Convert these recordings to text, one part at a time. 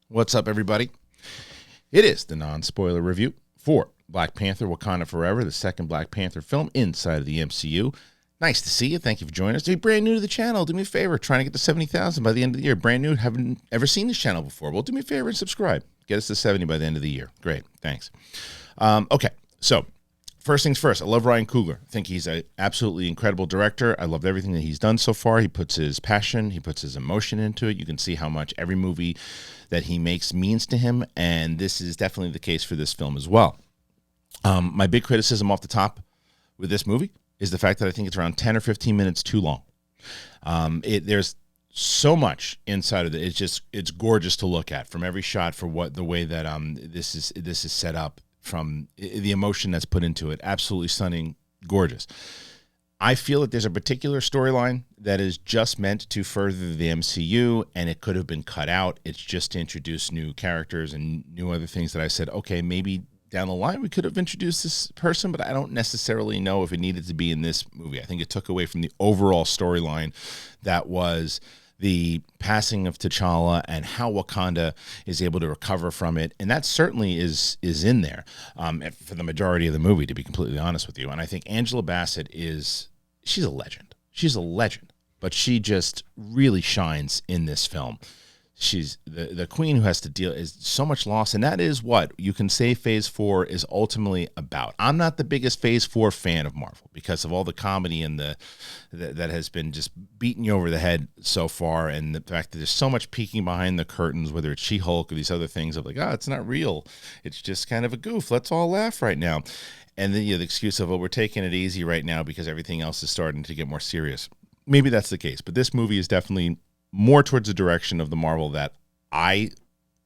What's up, everybody? It is the non-spoiler review for Black Panther Wakanda Forever, the second Black Panther film inside of the MCU. Nice to see you. Thank you for joining us. If you're brand new to the channel, do me a favor. Trying to get to 70,000 by the end of the year. Brand new, haven't ever seen this channel before. Well, do me a favor and subscribe. Get us to 70 by the end of the year. Great. Thanks. Okay, so first things first, I love Ryan Coogler. I think he's an absolutely incredible director. I loved everything that he's done so far. He puts his passion, he puts his emotion into it. You can see how much every movie that he makes means to him, and this is definitely the case for this film as well. My big criticism off the top with this movie is the fact that I think it's around 10 or 15 minutes too long. There's so much inside of it. It's gorgeous to look at from every shot, for what the way that this is set up, from the emotion that's put into it. Absolutely stunning, gorgeous. I feel that there's a particular storyline that is just meant to further the MCU, and it could have been cut out. It's just to introduce new characters and new other things that I said, okay, maybe down the line we could have introduced this person, but I don't necessarily know if it needed to be in this movie. I think it took away from the overall storyline that was the passing of T'Challa and how Wakanda is able to recover from it. And that certainly is in there for the majority of the movie, to be completely honest with you. And I think Angela Bassett she's a legend. She's a legend, but she just really shines in this film. She's the queen who has to deal is so much loss, and that is what you can say Phase 4 is ultimately about. I'm not the biggest Phase 4 fan of Marvel because of all the comedy and that has been just beating you over the head so far, and the fact that there's so much peeking behind the curtains, whether it's She-Hulk or these other things of like, it's not real. It's just kind of a goof. Let's all laugh right now. And then the excuse of, we're taking it easy right now because everything else is starting to get more serious. Maybe that's the case, but this movie is definitely more towards the direction of the Marvel that I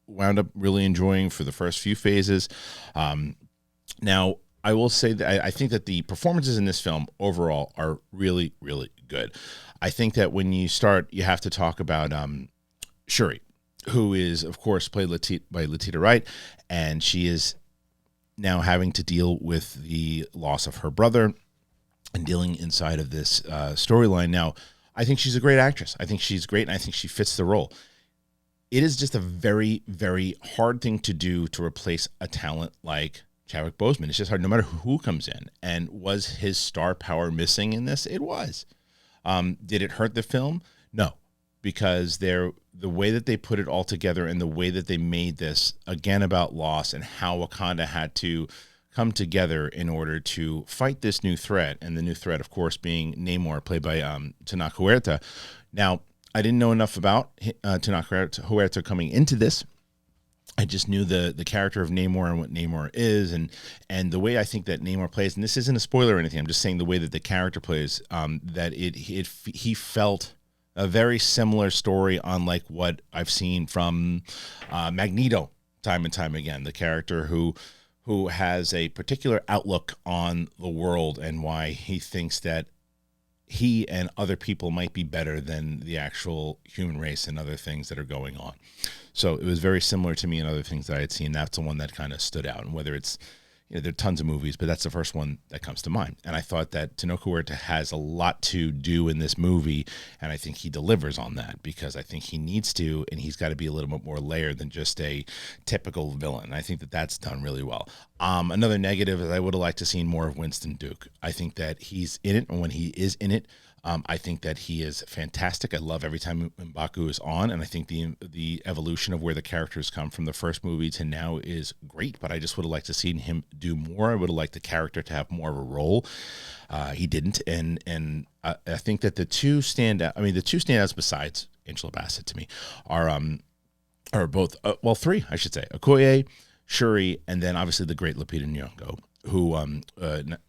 wound up really enjoying for the first few phases. Now, I will say that I think that the performances in this film overall are really, really good. I think that when you start, you have to talk about Shuri, who is, of course, played by Letitia Wright, and she is now having to deal with the loss of her brother and dealing inside of this storyline. Now, I think she's a great actress. I think she's great, and I think she fits the role. It is just a very, very hard thing to do to replace a talent like Chadwick Boseman. It's just hard no matter who comes in. And was his star power missing in this? It was. Did it hurt the film? No, because the way that they put it all together and the way that they made this, again, about loss and how Wakanda had to come together in order to fight this new threat, and the new threat, of course, being Namor, played by Tenoch Huerta. Now, I didn't know enough about Tenoch Huerta coming into this. I just knew the character of Namor and what Namor is, and the way I think that Namor plays. And this isn't a spoiler or anything. I'm just saying the way that the character plays. That he felt a very similar story on like what I've seen from Magneto time and time again. The character who has a particular outlook on the world and why he thinks that he and other people might be better than the actual human race and other things that are going on. So it was very similar to me and other things that I had seen. That's the one that kind of stood out. And whether it's, there are tons of movies, but that's the first one that comes to mind. And I thought that Tenoch Huerta has a lot to do in this movie, and I think he delivers on that because I think he needs to, and he's got to be a little bit more layered than just a typical villain. I think that that's done really well. Another negative is I would have liked to seen more of Winston Duke. I think that he's in it, and when he is in it, I think that he is fantastic. I love every time M'Baku is on, and I think the evolution of where the characters come from the first movie to now is great, but I just would have liked to seen him do more. I would have liked the character to have more of a role. He didn't, and I think that the two standouts besides Angela Bassett to me are both, three, I should say, Okoye, Shuri, and then obviously the great Lupita Nyong'o, who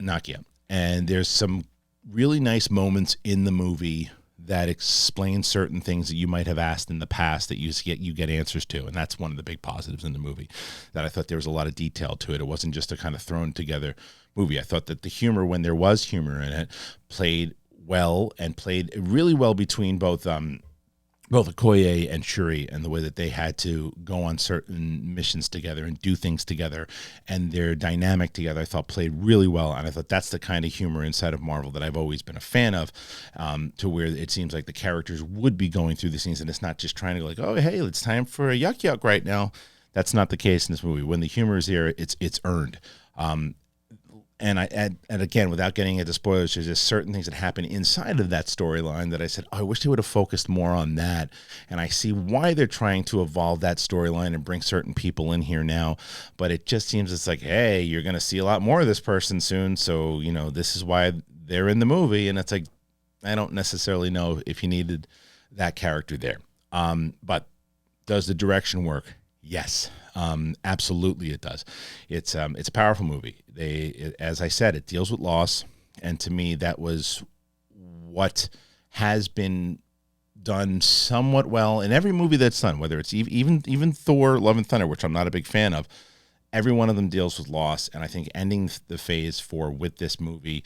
Nakia. And there's some really nice moments in the movie that explain certain things that you might have asked in the past that you get answers to, and that's one of the big positives in the movie. That I thought there was a lot of detail to it. It wasn't just a kind of thrown together movie. I thought that the humor, when there was humor in it, played well and played really well between both both Okoye and Shuri, and the way that they had to go on certain missions together and do things together, and their dynamic together, I thought played really well. And I thought that's the kind of humor inside of Marvel that I've always been a fan of, to where it seems like the characters would be going through the scenes, and it's not just trying to go like, oh, hey, it's time for a yuck yuck right now. That's not the case in this movie. When the humor is there, it's earned. And again, without getting into spoilers, there's just certain things that happen inside of that storyline that I said, oh, I wish they would have focused more on that. And I see why they're trying to evolve that storyline and bring certain people in here now. But it just seems it's like, hey, you're going to see a lot more of this person soon. So, this is why they're in the movie. And it's like, I don't necessarily know if you needed that character there. But does the direction work? Yes. Absolutely it does. It's a powerful movie. As I said, it deals with loss, and to me that was what has been done somewhat well in every movie that's done, whether it's even Thor Love and Thunder, which I'm not a big fan of. Every one of them deals with loss, and I think ending the phase 4 with this movie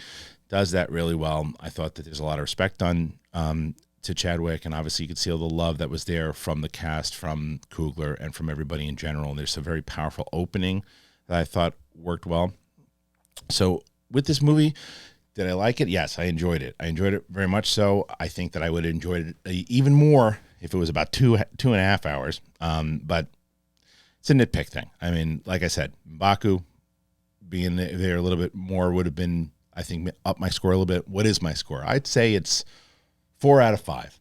does that really well. I thought that there's a lot of respect done to Chadwick, and obviously you could see all the love that was there from the cast, from Coogler, and from everybody in general. And there's a very powerful opening that I thought worked well. So with this movie, did I like it? Yes, I enjoyed it. I enjoyed it very much so. I think that I would have enjoyed it even more if it was about two and a half hours. But it's a nitpick thing. I mean, like I said, M'Baku being there a little bit more would have been, I think, up my score a little bit. What is my score? I'd say it's 4 out of 5,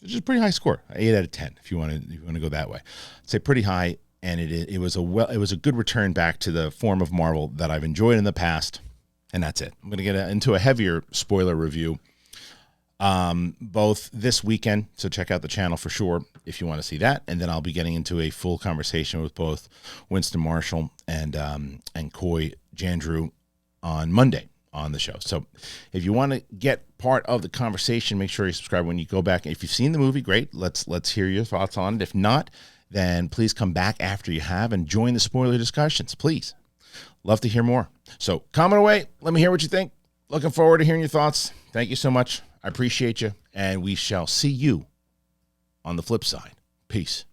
which is a pretty high score. 8 out of 10, if you want to go that way. I'd say pretty high, and it was a good return back to the form of Marvel that I've enjoyed in the past, and that's it. I'm going to get into a heavier spoiler review, both this weekend, so check out the channel for sure if you want to see that, and then I'll be getting into a full conversation with both Winston Marshall and Coy Jandreau on Monday on the show. So if you want to get part of the conversation, make sure you subscribe when you go back. If you've seen the movie, great. Let's hear your thoughts on it. If not, then please come back after you have and join the spoiler discussions, please. Love to hear more. So comment away. Let me hear what you think. Looking forward to hearing your thoughts. Thank you so much. I appreciate you, and we shall see you on the flip side. Peace.